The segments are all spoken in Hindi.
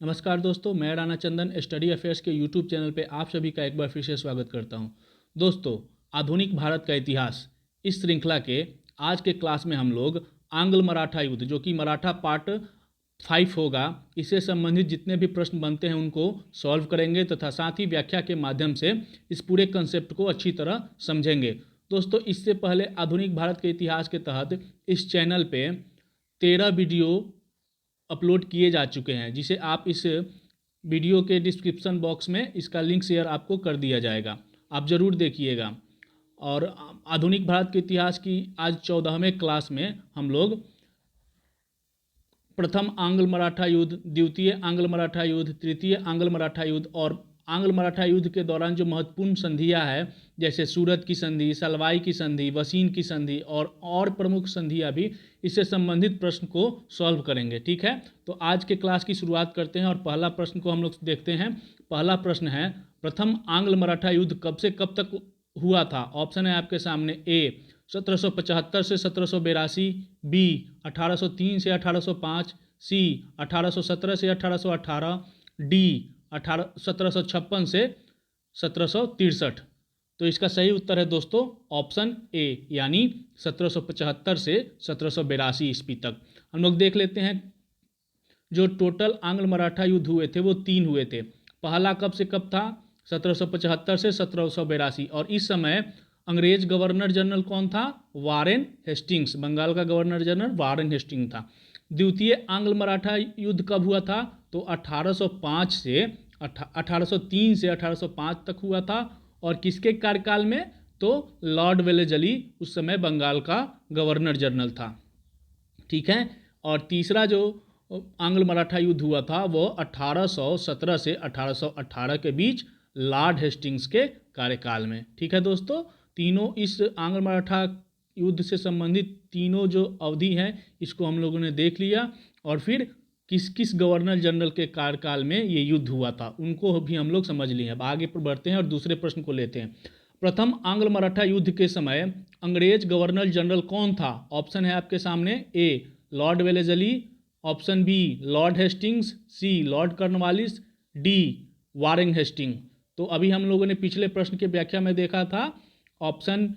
नमस्कार दोस्तों, मैं राणा चंदन स्टडी अफेयर्स के यूट्यूब चैनल पे आप सभी का एक बार फिर से स्वागत करता हूं। दोस्तों, आधुनिक भारत का इतिहास इस श्रृंखला के आज के क्लास में हम लोग आंग्ल मराठा युद्ध, जो कि मराठा पार्ट 5 होगा, इससे संबंधित जितने भी प्रश्न बनते हैं उनको सॉल्व करेंगे तथा साथ ही व्याख्या के माध्यम से इस पूरे कंसेप्ट को अच्छी तरह समझेंगे। दोस्तों, इससे पहले आधुनिक भारत के इतिहास के तहत इस चैनल पे 13 वीडियो अपलोड किए जा चुके हैं, जिसे आप इस वीडियो के डिस्क्रिप्शन बॉक्स में इसका लिंक शेयर आपको कर दिया जाएगा, आप ज़रूर देखिएगा। और आधुनिक भारत के इतिहास की आज 14वें क्लास में हम लोग प्रथम आंग्ल मराठा युद्ध, द्वितीय आंग्ल मराठा युद्ध, तृतीय आंग्ल मराठा युद्ध और आंग्ल मराठा युद्ध के दौरान जो महत्वपूर्ण संधियां है, जैसे सूरत की संधि, सलवाई की संधि, वसीन की संधि और प्रमुख संधियां भी, इससे संबंधित प्रश्न को सॉल्व करेंगे। ठीक है, तो आज के क्लास की शुरुआत करते हैं और पहला प्रश्न को हम लोग देखते हैं। पहला प्रश्न है, प्रथम आंग्ल मराठा युद्ध कब से कब तक हुआ था? ऑप्शन है आपके सामने, ए 1775 से 1782, बी 1803 से 1805, सी 1817 से 1818, डी 1756 से 1763। तो इसका सही उत्तर है दोस्तों ऑप्शन ए, यानी 1775 से 1782 ईस्वी तक। हम लोग देख लेते हैं, जो टोटल आंग्ल मराठा युद्ध हुए थे वो 3 हुए थे। पहला कब से कब था? 1775 से 1782, और इस समय अंग्रेज गवर्नर जनरल कौन था? Warren Hastings. बंगाल का गवर्नर जनरल वारेन हेस्टिंग्स था। द्वितीय आंग्ल मराठा युद्ध कब हुआ था? तो 1803 से 1805 तक हुआ था। और किसके कार्यकाल में? तो लॉर्ड वेलेस्ली उस समय बंगाल का गवर्नर जनरल था। ठीक है, और तीसरा जो आंग्ल मराठा युद्ध हुआ था वो 1817 से 1818 के बीच लॉर्ड हेस्टिंग्स के कार्यकाल में। ठीक है दोस्तों, तीनों इस आंग्ल मराठा युद्ध से संबंधित तीनों जो अवधि हैं इसको हम लोगों ने देख लिया, और फिर किस किस गवर्नर जनरल के कार्यकाल में ये युद्ध हुआ था उनको भी हम लोग समझ लिए। अब आगे बढ़ते हैं और दूसरे प्रश्न को लेते हैं। प्रथम आंग्ल मराठा युद्ध के समय अंग्रेज गवर्नर जनरल कौन था? ऑप्शन है आपके सामने, A Lord Wellesley, option B Lord Hastings, C Lord Cornwallis, D Warren Hasting. तो अभी हम लोगों ने पिछले प्रश्न की व्याख्या में देखा था ऑप्शन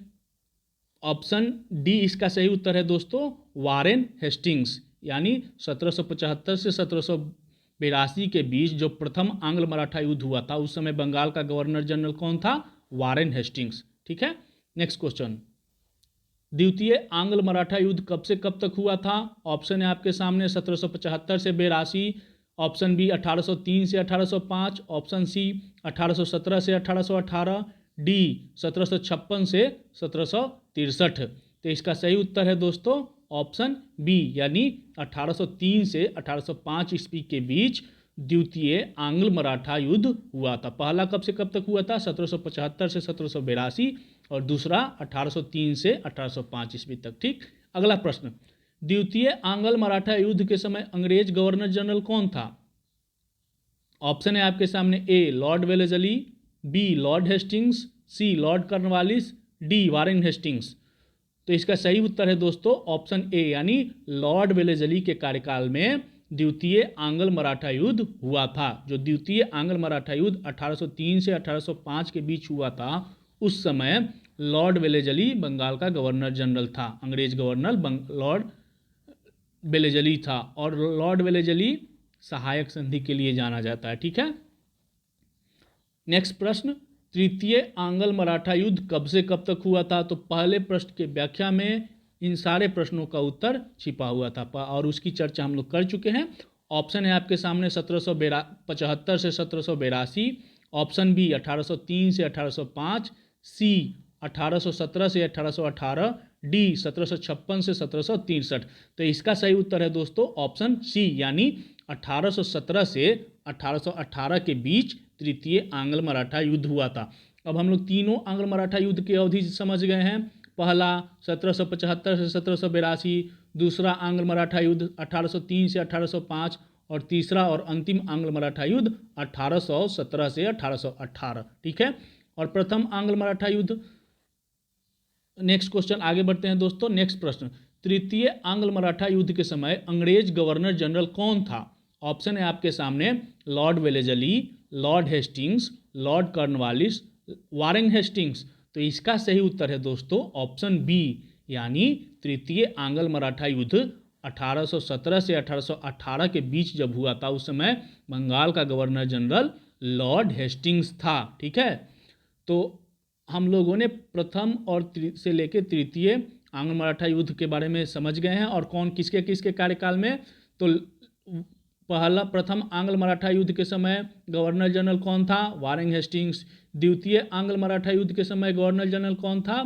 डी इसका सही उत्तर है दोस्तों, वारेन हेस्टिंग्स, यानी 1775 से 1782 के बीच जो प्रथम आंग्ल मराठा युद्ध हुआ था उस समय बंगाल का गवर्नर जनरल कौन था? Warren Hastings. ठीक है, नेक्स्ट क्वेश्चन। द्वितीय आंग्ल मराठा युद्ध कब से कब तक हुआ था? ऑप्शन है आपके सामने 1775 से 82, ऑप्शन बी 1803 से 1805, ऑप्शन सी 1817 से 1818, डी 1756 से 1763। तो इसका सही उत्तर है दोस्तों ऑप्शन बी, यानी 1803 से 1805 ईस्वी के बीच द्वितीय आंग्ल मराठा युद्ध हुआ था। पहला कब से कब तक हुआ था? 1775 से 1782, और दूसरा 1803 से 1805 ईस्वी तक। ठीक, अगला प्रश्न। द्वितीय आंग्ल मराठा युद्ध के समय अंग्रेज गवर्नर जनरल कौन था? ऑप्शन है आपके सामने, A Lord Wellesley, B Lord Hastings, C Lord Cornwallis, D Warren Hastings. तो इसका सही उत्तर है दोस्तों ऑप्शन ए, यानी लॉर्ड वेलेस्ली के कार्यकाल में द्वितीय आंग्ल मराठा युद्ध हुआ था। जो द्वितीय आंग्ल मराठा युद्ध 1803 से 1805 के बीच हुआ था उस समय लॉर्ड वेलेस्ली बंगाल का गवर्नर जनरल था। अंग्रेज गवर्नर लॉर्ड वेलेस्ली था, और लॉर्ड वेलेस्ली सहायक संधि के लिए जाना जाता है। ठीक है, नेक्स्ट प्रश्न। तृतीय आंग्ल मराठा युद्ध कब से कब तक हुआ था? तो पहले प्रश्न के व्याख्या में इन सारे प्रश्नों का उत्तर छिपा हुआ था और उसकी चर्चा हम लोग कर चुके हैं। ऑप्शन है आपके सामने 1775 से 1782, ऑप्शन बी 1803 से 1805, सी 1817 से 1818, डी 1756 से 1763। तो इसका सही उत्तर है दोस्तों ऑप्शन सी, यानी 1817 से 1818 के बीच तृतीय आंग्ल मराठा युद्ध हुआ था। अब हम लोग तीनों आंग्ल मराठा युद्ध की अवधि समझ गए हैं। पहला 1775 से 1782, दूसरा आंग्ल मराठा युद्ध 1803 से 1805, और तीसरा और अंतिम आंग्ल मराठा युद्ध 1817 से 1818। ठीक है, और प्रथम आंग्ल मराठा युद्ध। नेक्स्ट क्वेश्चन, आगे बढ़ते हैं दोस्तों। नेक्स्ट प्रश्न। तृतीय आंग्ल मराठा युद्ध के समय अंग्रेज गवर्नर जनरल कौन था? ऑप्शन है आपके सामने Lord Wellesley, Lord Hastings, Lord Cornwallis, Warren Hastings. तो इसका सही उत्तर है दोस्तों ऑप्शन बी, यानी तृतीय आंग्ल मराठा युद्ध 1817 से 1818 के बीच जब हुआ था, उस समय बंगाल का गवर्नर जनरल लॉर्ड हेस्टिंग्स था। ठीक है, तो हम लोगों ने प्रथम और से लेकर तृतीय आंग्ल मराठा युद्ध के बारे में समझ गए हैं, और कौन किसके किसके कार्यकाल में। तो प्रथम आंग्ल मराठा युद्ध के समय गवर्नर जनरल कौन था, वारेन हेस्टिंग्स। द्वितीय आंग्ल मराठा युद्ध के समय गवर्नर जनरल कौन था,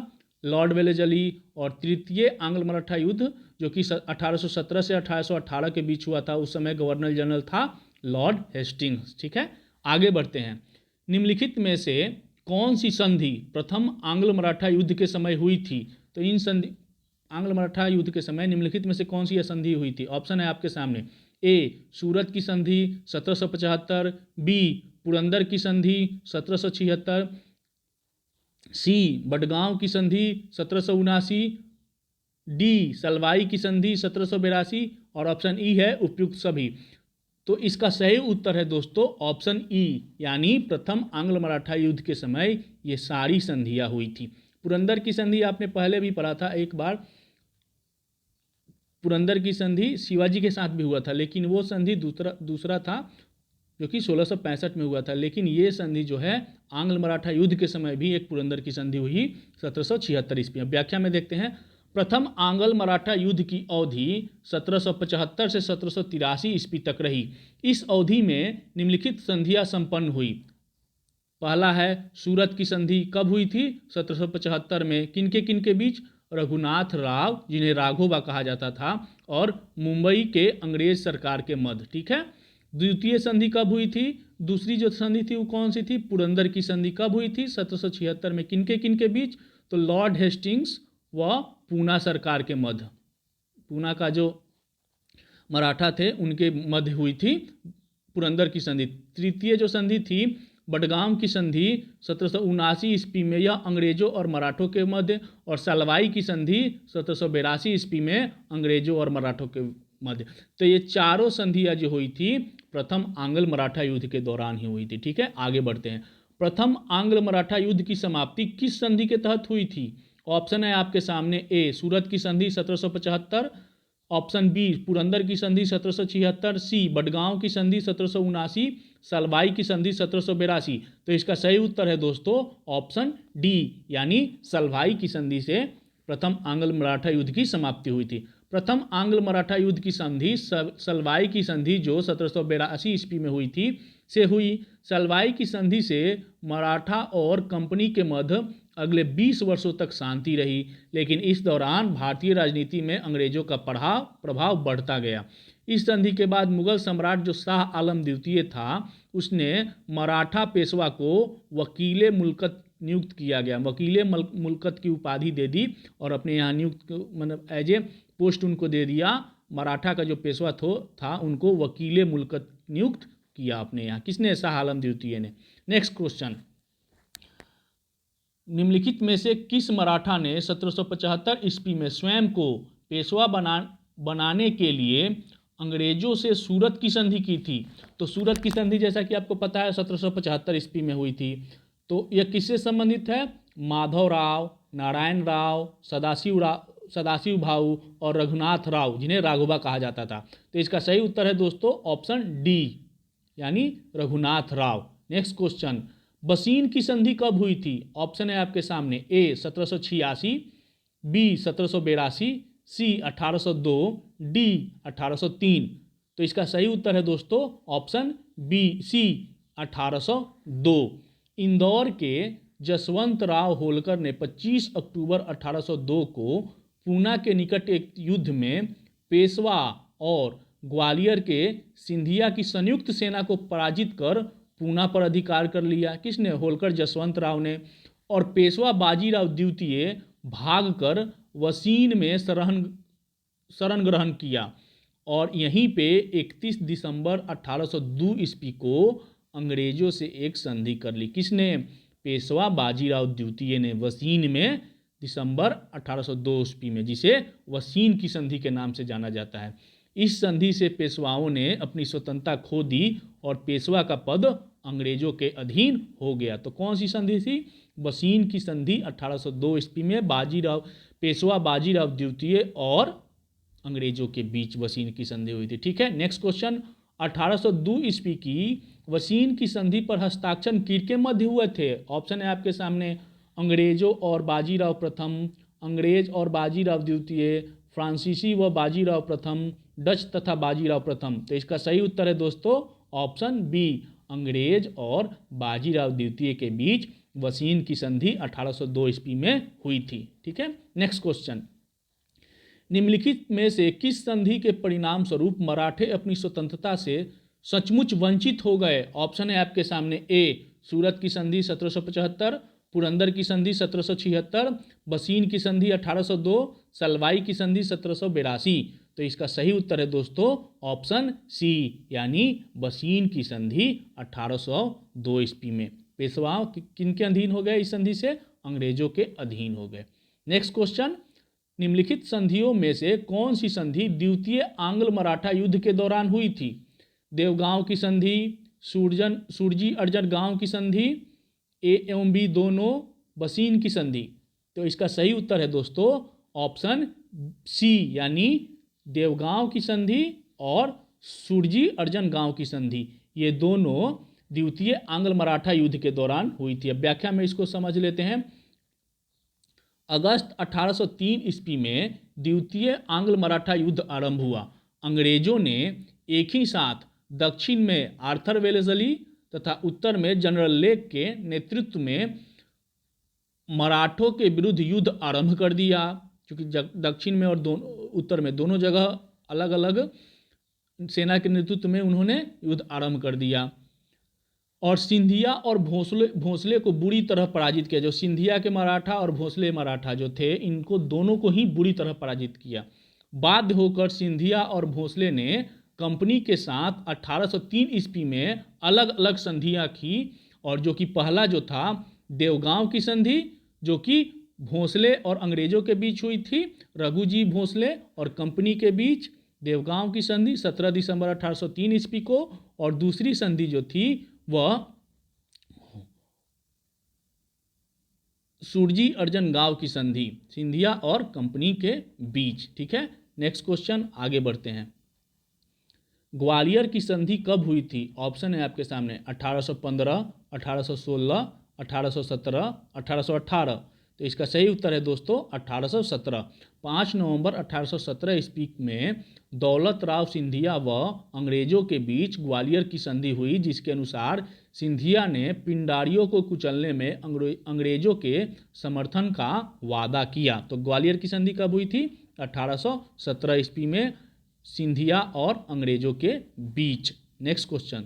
लॉर्ड वेलेजली। और तृतीय आंग्ल मराठा युद्ध जो कि 1817 से 1818 के बीच हुआ था, उस समय गवर्नर जनरल था लॉर्ड हेस्टिंग्स। ठीक है, आगे बढ़ते हैं। निम्नलिखित में से कौन सी संधि प्रथम आंग्ल मराठा युद्ध के समय हुई थी। तो इन संधि आंग्ल मराठा युद्ध के समय निम्नलिखित में से कौन सी यह संधि हुई थी। ऑप्शन है आपके सामने, ए सूरत की संधि 1775, बी पुरंदर की संधि 1776, सी बडगांव की संधि 1779, डी सलवाई की संधि 1782, और ऑप्शन ई है उपयुक्त सभी। तो इसका सही उत्तर है दोस्तों ऑप्शन ई, यानी प्रथम आंग्ल मराठा युद्ध के समय ये सारी संधियां हुई थी। पुरंदर की संधि आपने पहले भी पढ़ा था एक बार। पुरंदर की संधि शिवाजी के साथ भी हुआ था, लेकिन वो संधि दूसरा था जो कि 1665 में हुआ था। लेकिन ये संधि जो है आंग्ल मराठा युद्ध के समय भी एक पुरंदर की संधि हुई 1776 ईस्वी में। व्याख्या में देखते हैं। प्रथम आंग्ल मराठा युद्ध की अवधि 1775 से 1783 ईस्वी तक रही। इस अवधि में निम्नलिखित संधियां संपन्न हुई। पहला है सूरत की संधि, कब हुई थी, 1775 में। किनके बीच, रघुनाथ राव जिन्हें राघोबा कहा जाता था और मुंबई के अंग्रेज सरकार के मध्य। ठीक है, द्वितीय संधि कब हुई थी, दूसरी जो संधि थी वो कौन सी थी, पुरंदर की संधि कब हुई थी, 1776 में। किनके बीच, तो लॉर्ड हेस्टिंग्स व पूना सरकार के मध्य, पूना का जो मराठा थे उनके मध्य हुई थी पुरंदर की संधि। तृतीय जो संधि थी बडगाम की संधि 1779 ईस्वी में, यह अंग्रेजों और मराठों के मध्य। और सलवाई की संधि 1782 ईस्वी में, अंग्रेजों और मराठों के मध्य। तो ये चारों संधियां जो हुई थी प्रथम आंग्ल मराठा युद्ध के दौरान ही हुई थी। ठीक है, आगे बढ़ते हैं। प्रथम आंग्ल मराठा युद्ध की समाप्ति किस संधि के तहत हुई थी। ऑप्शन है आपके सामने, ए सूरत की संधि 1775, ऑप्शन बी पुरंदर की संधि 1776, सी बडगांव की संधि 1779, सलवाई की संधि 1782। तो इसका सही उत्तर है दोस्तों ऑप्शन डी, यानी सलवाई की संधि से प्रथम आंग्ल मराठा युद्ध की समाप्ति हुई थी। प्रथम आंग्ल मराठा युद्ध की संधि सलवाई की संधि जो 1782 ईस्वी में हुई थी से हुई। सलवाई की संधि से मराठा और कंपनी के मध्य अगले 20 वर्षों तक शांति रही, लेकिन इस दौरान भारतीय राजनीति में अंग्रेजों का प्रभाव बढ़ता गया। इस संधि के बाद मुगल सम्राट जो शाह आलम द्वितीय था, उसने मराठा पेशवा को वकीले मुल्कत नियुक्त किया गया, वकीले मुल्कत की उपाधि दे दी और अपने यहाँ नियुक्त मतलब एज ए पोस्ट उनको दे दिया। मराठा का जो पेशवा था उनको वकीले मुल्कत नियुक्त किया अपने यहाँ, किसने, शाह आलम द्वितीय ने। नेक्स्ट क्वेश्चन, निम्नलिखित में से किस मराठा ने 1775 ईस्वी में स्वयं को पेशवा बनाने के लिए अंग्रेजों से सूरत की संधि की थी। तो सूरत की संधि जैसा कि आपको पता है 1775 ईस्वी में हुई थी। तो यह किससे संबंधित है, माधव राव, नारायण राव, सदाशिव भाऊ और रघुनाथ राव जिन्हें राघोबा कहा जाता था। तो इसका सही उत्तर है दोस्तों ऑप्शन डी, यानी रघुनाथ राव। नेक्स्ट क्वेश्चन, बसीन की संधि कब हुई थी। ऑप्शन है आपके सामने, ए 1786, बी 1782, सी 1802, डी 1803। तो इसका सही उत्तर है दोस्तों ऑप्शन बी, सी 1802। इंदौर के जसवंत राव होलकर ने 25 अक्टूबर 1802 को पूना के निकट एक युद्ध में पेशवा और ग्वालियर के सिंधिया की संयुक्त सेना को पराजित कर पूना पर अधिकार कर लिया। किसने, होलकर जसवंत राव ने। और पेशवा बाजीराव द्वितीय भागकर वसीन में शरण ग्रहण किया और यहीं पे 31 दिसंबर 1802 ईस्वी को अंग्रेजों से एक संधि कर ली। किसने, पेशवा बाजीराव द्वितीय ने, वसीन में दिसंबर 1802 ईस्वी में, जिसे वसीन की संधि के नाम से जाना जाता है। इस संधि से पेशवाओं ने अपनी स्वतंत्रता खो दी और पेशवा का पद अंग्रेजों के अधीन हो गया। तो कौन सी संधि थी? वसीन की संधि 1802 ईस्वी में पेशवा बाजीराव द्वितीय और अंग्रेजों के बीच वसीन की संधि हुई थी। ठीक है, नेक्स्ट क्वेश्चन, 1802 ईस्वी की वसीन की संधि पर हस्ताक्षर किसके मध्य हुए थे? ऑप्शन है आपके सामने, अंग्रेजों और बाजीराव प्रथम, अंग्रेज और बाजीराव द्वितीय, फ्रांसीसी व बाजीराव प्रथम, डच तथा बाजीराव प्रथम। तो इसका सही उत्तर है दोस्तों ऑप्शन बी, अंग्रेज और बाजीराव द्वितीय के बीच वसीन की संधि 1802 ईस्वी में हुई थी। ठीक है, नेक्स्ट क्वेश्चन, निम्नलिखित में से किस संधि के परिणाम स्वरूप मराठे अपनी स्वतंत्रता से सचमुच वंचित हो गए? ऑप्शन है आपके सामने, ए सूरत की संधि 1775, पुरंदर की संधि 1776, वसीन की संधि 1802, सलवाई की संधि 1782। तो इसका सही उत्तर है दोस्तों ऑप्शन सी, यानी वसीन की संधि 1802 ईस्वी में। पेशवाओं किनके अधीन हो गए इस संधि से? अंग्रेजों के अधीन हो गए। नेक्स्ट क्वेश्चन, निम्नलिखित संधियों में से कौन सी संधि द्वितीय आंग्ल मराठा युद्ध के दौरान हुई थी? देवगांव की संधि, सूरजी अर्जन गांव की संधि, ए एवं बी दोनों, वसीन की संधि। तो इसका सही उत्तर है दोस्तों ऑप्शन सी, यानी देवगांव की संधि और सूरजी अर्जन गांव की संधि, ये दोनों द्वितीय आंग्ल मराठा युद्ध के दौरान हुई थी। अब व्याख्या में इसको समझ लेते हैं। अगस्त 1803 ईस्वी में द्वितीय आंग्ल मराठा युद्ध आरंभ हुआ। अंग्रेजों ने एक ही साथ दक्षिण में आर्थर वेलेस्ली तथा उत्तर में जनरल लेक के नेतृत्व में मराठों के विरुद्ध युद्ध आरंभ कर दिया, क्योंकि दक्षिण में और उत्तर में दोनों जगह अलग अलग सेना के नेतृत्व में उन्होंने युद्ध आरंभ कर दिया और सिंधिया और भोंसले को बुरी तरह पराजित किया। जो सिंधिया के मराठा और भोंसले मराठा जो थे, इनको दोनों को ही बुरी तरह पराजित किया। बाध्य होकर सिंधिया और भोंसले ने कंपनी के साथ 1803 ईस्वी में अलग अलग संधियां की, और जो कि पहला जो था देवगांव की संधि, जो कि भोंसले और अंग्रेजों के बीच हुई थी, रघुजी भोंसले और कंपनी के बीच देवगांव की संधि 17 दिसंबर 1803 ईस्वी को, और दूसरी संधि जो थी वह सूरजी अर्जन गांव की संधि, सिंधिया और कंपनी के बीच। ठीक है, नेक्स्ट क्वेश्चन आगे बढ़ते हैं। ग्वालियर की संधि कब हुई थी? ऑप्शन है आपके सामने, 1815, 1816, 1817, 1818। तो इसका सही उत्तर है दोस्तों 1817। 5 नवंबर 1817 ईस्वी में दौलत राव सिंधिया व अंग्रेजों के बीच ग्वालियर की संधि हुई, जिसके अनुसार सिंधिया ने पिंडारियों को कुचलने में अंग्रेजों के समर्थन का वादा किया। तो ग्वालियर की संधि कब हुई थी? 1817 ईस्वी में सिंधिया और अंग्रेजों के बीच। नेक्स्ट क्वेश्चन,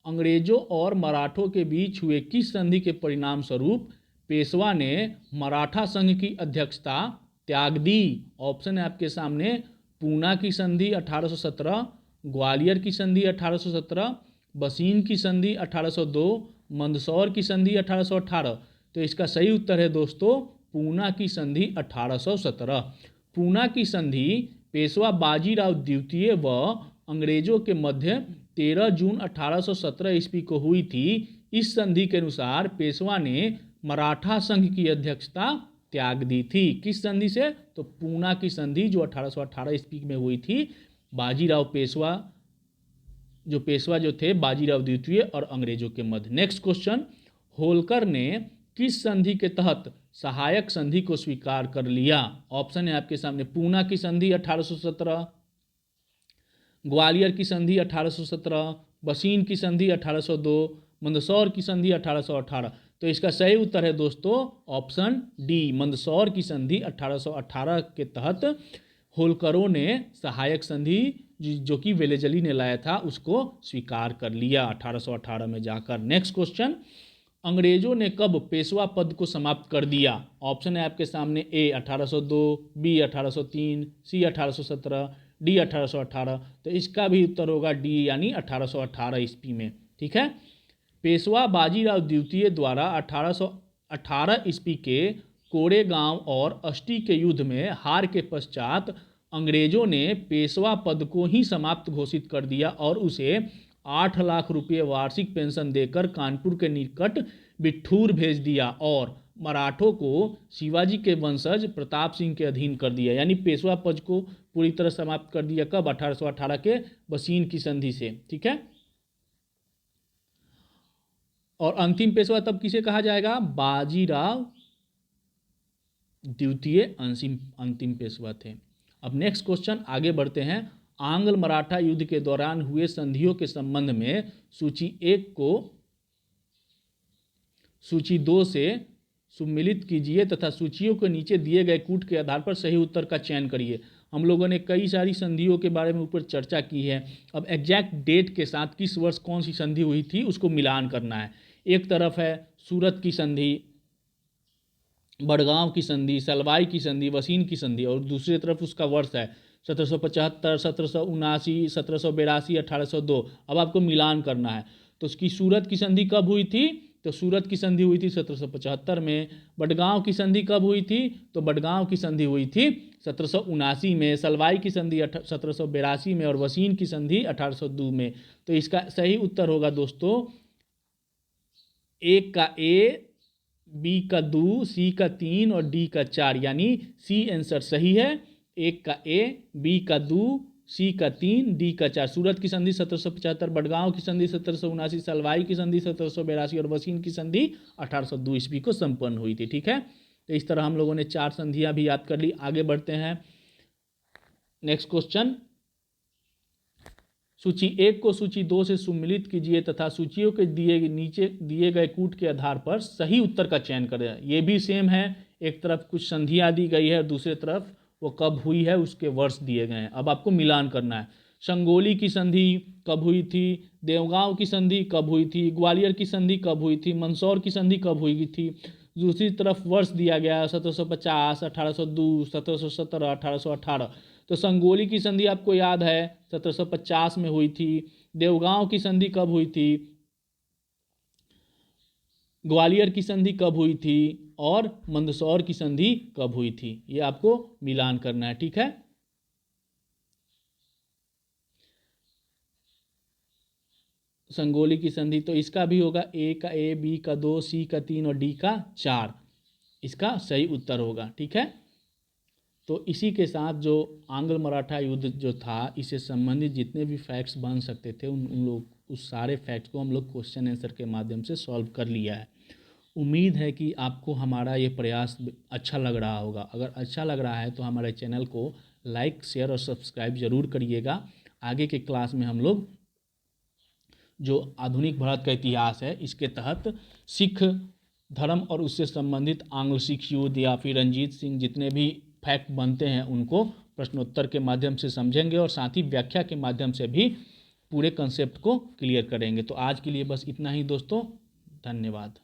अंग्रेजों और मराठों के बीच हुए किस संधि के परिणाम स्वरूप पेशवा ने मराठा संघ की अध्यक्षता त्याग दी? ऑप्शन है आपके सामने, पूना की संधि 1817, ग्वालियर की संधि 1817, वसीन की संधि 1802, मंदसौर की संधि 1818। तो इसका सही उत्तर है दोस्तों पूना की संधि 1817। पूना की संधि पेशवा बाजीराव द्वितीय व अंग्रेजों के मध्य 13 जून 1817 ईस्वी को हुई थी। इस संधि के अनुसार पेशवा ने मराठा संघ की अध्यक्षता त्याग दी थी। किस संधि से? तो पूना की संधि जो 1818 ईस्वी में हुई थी। बाजीराव पेशवा जो थे बाजीराव द्वितीय और अंग्रेजों के मध्य। नेक्स्ट क्वेश्चन, होलकर ने किस संधि के तहत सहायक संधि को स्वीकार कर लिया? ऑप्शन है आपके सामने, पूना की संधि 1817, ग्वालियर की संधि 1817, वसीन की संधि 1802, मंदसौर की संधि 1818। तो इसका सही उत्तर है दोस्तों ऑप्शन डी, मंदसौर की संधि 1818 के तहत होलकरों ने सहायक संधि जो कि वेलेस्ली ने लाया था उसको स्वीकार कर लिया 1818 में जाकर। नेक्स्ट क्वेश्चन, अंग्रेजों ने कब पेशवा पद को समाप्त कर दिया? ऑप्शन है आपके सामने, ए 1802, बी 1803, सी 1817, डी 1818। तो इसका भी उत्तर होगा डी, यानी 1818 ईस्वी में। ठीक है, पेशवा बाजीराव द्वितीय द्वारा 1818 ईस्वी के कोरेगांव और अष्टी के युद्ध में हार के पश्चात अंग्रेजों ने पेशवा पद को ही समाप्त घोषित कर दिया और उसे 8 लाख रुपये वार्षिक पेंशन देकर कानपुर के निकट बिठूर भेज दिया और मराठों को शिवाजी के वंशज प्रताप सिंह के अधीन कर दिया। यानी पेशवा पद को पूरी तरह समाप्त कर दिया कब? 1818 के बसीन की संधि से। ठीक है। और अंतिम पेशवा तब किसे कहा जाएगा? बाजीराव द्वितीय अंतिम पेशवा थे। अब नेक्स्ट क्वेश्चन आगे बढ़ते हैं। आंग्ल मराठा युद्ध के दौरान हुए संधियों के संबंध में सूची 1 को सूची 2 से सम्मिलित कीजिए तथा सूचियों के नीचे दिए गए कूट के आधार पर सही उत्तर का चयन करिए। हम लोगों ने कई सारी संधियों के बारे में ऊपर चर्चा की है। अब एग्जैक्ट डेट के साथ किस वर्ष कौन सी संधि हुई थी उसको मिलान करना है। एक तरफ है सूरत की संधि, बड़गांव की संधि, सलवाई की संधि, वसीन की संधि, और दूसरी तरफ उसका वर्ष है 1775, 1779, 1782, 1802। अब आपको मिलान करना है। तो उसकी सूरत की संधि कब हुई थी? तो सूरत की संधि हुई थी 1775 में। बड़गांव की संधि कब हुई थी? तो बड़गांव की संधि हुई थी 1779 में। सलवाई की संधि 1782 में और वसीन की संधि 1802 में। तो इसका सही उत्तर होगा दोस्तों एक का ए, बी का 2, सी का 3 और डी का 4, यानी सी आंसर सही है। एक का ए, बी का 2, सी का 3, डी का 4। सूरत की संधि 1775, बड़गांव की संधि 1779, सलवाई की संधि 1782 और वसीन की संधि 1802 ईस्वी को संपन्न हुई थी। ठीक है। तो इस तरह हम लोगों ने 4 संधियां भी याद कर ली। आगे बढ़ते हैं। नेक्स्ट क्वेश्चन, सूची 1 को सूची 2 से सम्मिलित कीजिए तथा सूचियों के नीचे दिए गए कूट के आधार पर सही उत्तर का चयन करें। ये भी सेम है, एक तरफ कुछ संधियां दी गई है, दूसरी तरफ वो कब हुई है उसके वर्ष दिए गए हैं। अब आपको मिलान करना है। संगोली की संधि कब हुई थी? देवगांव की संधि कब हुई थी? ग्वालियर की संधि कब हुई थी? मंदसौर की संधि कब हुई थी? दूसरी तरफ वर्ष दिया गया 1750, 1802, 1717, 1818। तो संगोली की संधि आपको याद है 1750 में हुई थी। देवगांव की संधि कब हुई थी? ग्वालियर की संधि कब हुई थी? और मंदसौर की संधि कब हुई थी? ये आपको मिलान करना है। ठीक है। संगोली की संधि तो इसका भी होगा ए का ए, बी का 2, सी का 3 और डी का 4। इसका सही उत्तर होगा। ठीक है। तो इसी के साथ जो आंग्ल मराठा युद्ध जो था, इससे संबंधित जितने भी फैक्ट्स बन सकते थे उन लोग उस सारे फैक्ट्स को हम लोग क्वेश्चन आंसर के माध्यम से सॉल्व कर लिया है। उम्मीद है कि आपको हमारा ये प्रयास अच्छा लग रहा होगा। अगर अच्छा लग रहा है तो हमारे चैनल को लाइक, शेयर और सब्सक्राइब जरूर करिएगा। आगे के क्लास में हम लोग जो आधुनिक भारत का इतिहास है इसके तहत सिख धर्म और उससे संबंधित आंग्ल सिख युद्ध या फिर रंजीत सिंह जितने भी फैक्ट बनते हैं उनको प्रश्नोत्तर के माध्यम से समझेंगे और साथ ही व्याख्या के माध्यम से भी पूरे कंसेप्ट को क्लियर करेंगे। तो आज के लिए बस इतना ही दोस्तों, धन्यवाद।